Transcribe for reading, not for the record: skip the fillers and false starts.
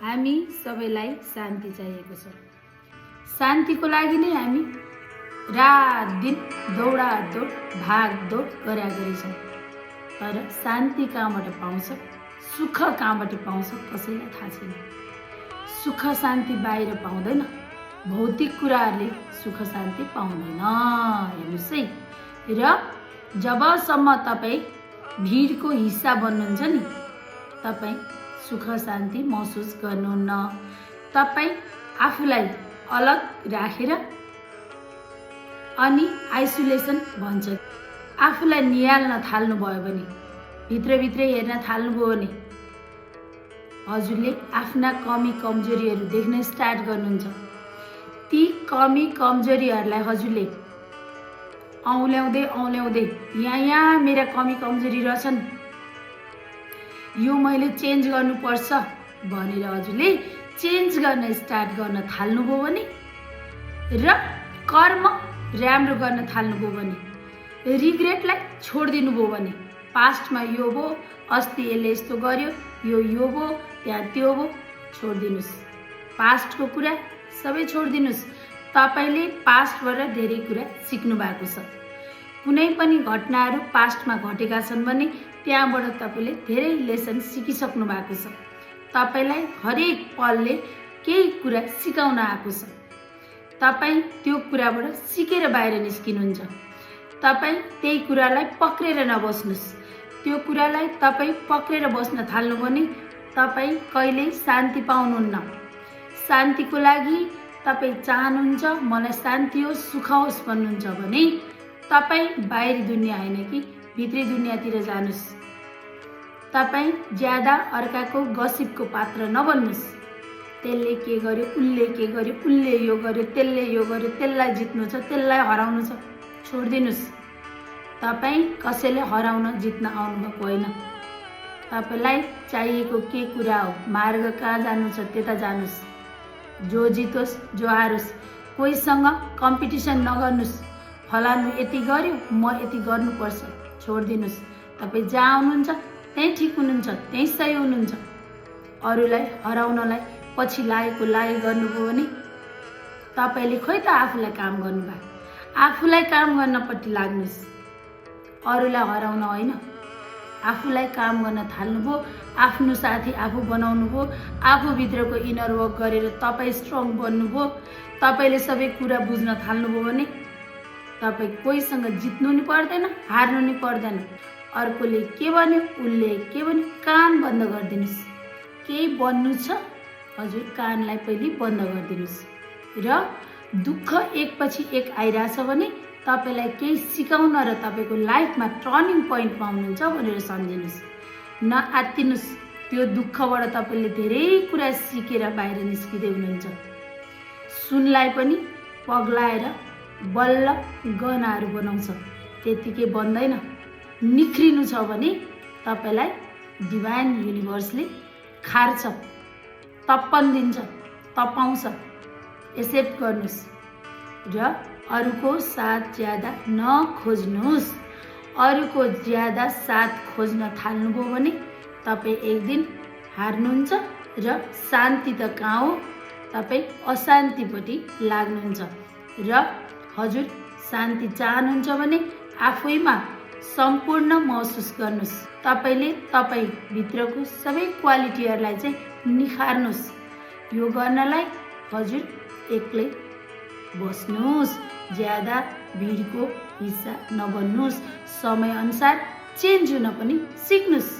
हामी सबैलाई शान्ति चाहिएको छ। शान्तिको लागि नै हामी रात दिन दौडादौड भागदौड गरेका छौँ। तर शान्ति कहाँबाट पाउँछ, सुख कहाँबाट पाउँछ कसैलाई थाहा छैन। सुख शान्ति बाहिर पाउँदैन, भौतिक कुराहरूले सुख शान्ति पाउँदैन। हेर्नुहोस् है। र जबसम्म तपाईँ भिडको हिस्सा बन्नुहुन्छ नि, तपाईँ सुख शान्ति महसुस गर्नुहुन्न। तपाईँ आफूलाई अलग राखेर अनि आइसोलेसन भन्छ, आफूलाई निहाल्न थाल्नुभयो भने, भित्रभित्र हेर्न थाल्नुभयो भने हजुरले आफ्ना कमी कमजोरीहरू देख्न स्टार्ट गर्नुहुन्छ। ती कमी कमजोरीहरूलाई हजुरले औल्याउँदै यहाँ मेरा कमी कमजोरी रहेछन्, यो मैले चेन्ज गर्नुपर्छ भनेर हजुरले चेन्ज गर्न स्टार्ट गर्न थाल्नुभयो भने र कर्म राम्रो गर्न थाल्नुभयो भने, रिग्रेटलाई छोडिदिनु भयो भने, पास्टमा यो भयो, अस्ति यसले यस्तो गर्यो, यो भयो, त्यहाँ त्यो भयो, छोडिदिनुहोस्। पास्टको कुरा सबै छोडिदिनुहोस्। तपाईँले पास्टबाट धेरै कुरा सिक्नु भएको छ। कुनै पनि घटनाहरू पास्टमा घटेका छन् भने त्यहाँबाट तपाईँले धेरै लेसन सिकिसक्नु भएको छ। तपाईँलाई हरेक पलले केही कुरा सिकाउन आएको छ। तपाईँ त्यो कुराबाट सिकेर बाहिर निस्किनुहुन्छ। तपाईँ त्यही कुरालाई पक्रेर नबस्नुहोस्। त्यो कुरालाई तपाईँ पक्रेर बस्न थाल्नु भने तपाईँ कहिल्यै शान्ति पाउनुहुन्न। शान्तिको लागि तपाईँ चाहनुहुन्छ मलाई शान्ति होस्, सुख होस् भन्नुहुन्छ भने तपाईँ बाहिरी दुनियाँ होइन कि भित्री दुनियाँतिर जानुहोस्। तपाईँ ज्यादा अर्काको गसिपको पात्र नबन्नुहोस्। त्यसले के गर्यो, उसले के गर्यो, उसले यो गर्यो, त्यसले यो गर्यो, त्यसलाई जित्नु छ, त्यसलाई हराउनु छ, छोडिदिनुहोस्। तपाईँ कसैले हराउन जित्न आउनुभएको होइन। तपाईँलाई चाहिएको के कुरा हो, मार्ग कहाँ जानु छ त्यता जानुहोस्। जो जितोस् जो हारोस्, कोहीसँग कम्पिटिसन नगर्नुहोस्। फलानु यति गर्यो म यति गर्नुपर्छ, छोडिदिनुहोस्। तपाईँ जहाँ आउनुहुन्छ त्यहीँ ठिक हुनुहुन्छ, त्यहीँ सही हुनुहुन्छ। अरूलाई हराउनलाई पछि लागेको गर्नुभयो भने तपाईँले खोइ त आफूलाई काम गर्नुभयो। आफूलाई काम गर्नपट्टि लाग्नुहोस्, अरूलाई हराउन होइन। आफूलाई काम गर्न थाल्नुभयो, आफ्नो साथी आफू बनाउनुभयो, आफूभित्रको इनर वर्क गरेर तपाईँ स्ट्रङ बन्नुभयो, तपाईँले सबै कुरा बुझ्न थाल्नुभयो भने तपाईँ कोहीसँग जित्नु नि पर्दैन, हार्नु नि पर्दैन। अर्कोले के भन्यो, उसले के भन्यो, कान बन्द गरिदिनुहोस्। केही बन्नु छ हजुर, कानलाई पहिले बन्द गरिदिनुहोस्। र दुःख एकपछि एक आइरहेछ भने तपाईँलाई केही सिकाउन र तपाईँको लाइफमा टर्निङ पोइन्ट पाउनुहुन्छ भनेर सम्झिनुहोस्। नआत्तिनुहोस्। त्यो दुःखबाट तपाईँले धेरै कुरा सिकेर बाहिर निस्किँदै हुनुहुन्छ। सुनलाई पनि पग्लाएर बल्ल गहनाहरू बनाउँछ, त्यतिकै बन्दैन। निख्रिनु छ भने तपाईँलाई डिभाइन युनिभर्सले खार्छ, तप्पन दिन्छ, तपाउँछ। एक्सेप्ट गर्नुहोस् र अरूको साथ ज्यादा नखोज्नुहोस्। अरूको ज्यादा साथ खोज्न थाल्नुभयो भने तपाईँ एक दिन हार्नुहुन्छ र शान्ति त कहाँ हो, तपाईँ अशान्तिपट्टि लाग्नुहुन्छ। र हजुर शान्ति चाहनुहुन्छ भने आफैमा सम्पूर्ण महसुस गर्नुहोस्। तपाईँले भित्रको सबै क्वालिटीहरूलाई चाहिँ निखार्नुहोस्। यो गर्नलाई हजुर एक्लै बस्नुहोस्, ज्यादा भिडको हिस्सा नबन्नुहोस्। समयअनुसार चेन्ज हुन पनि सिक्नुहोस्।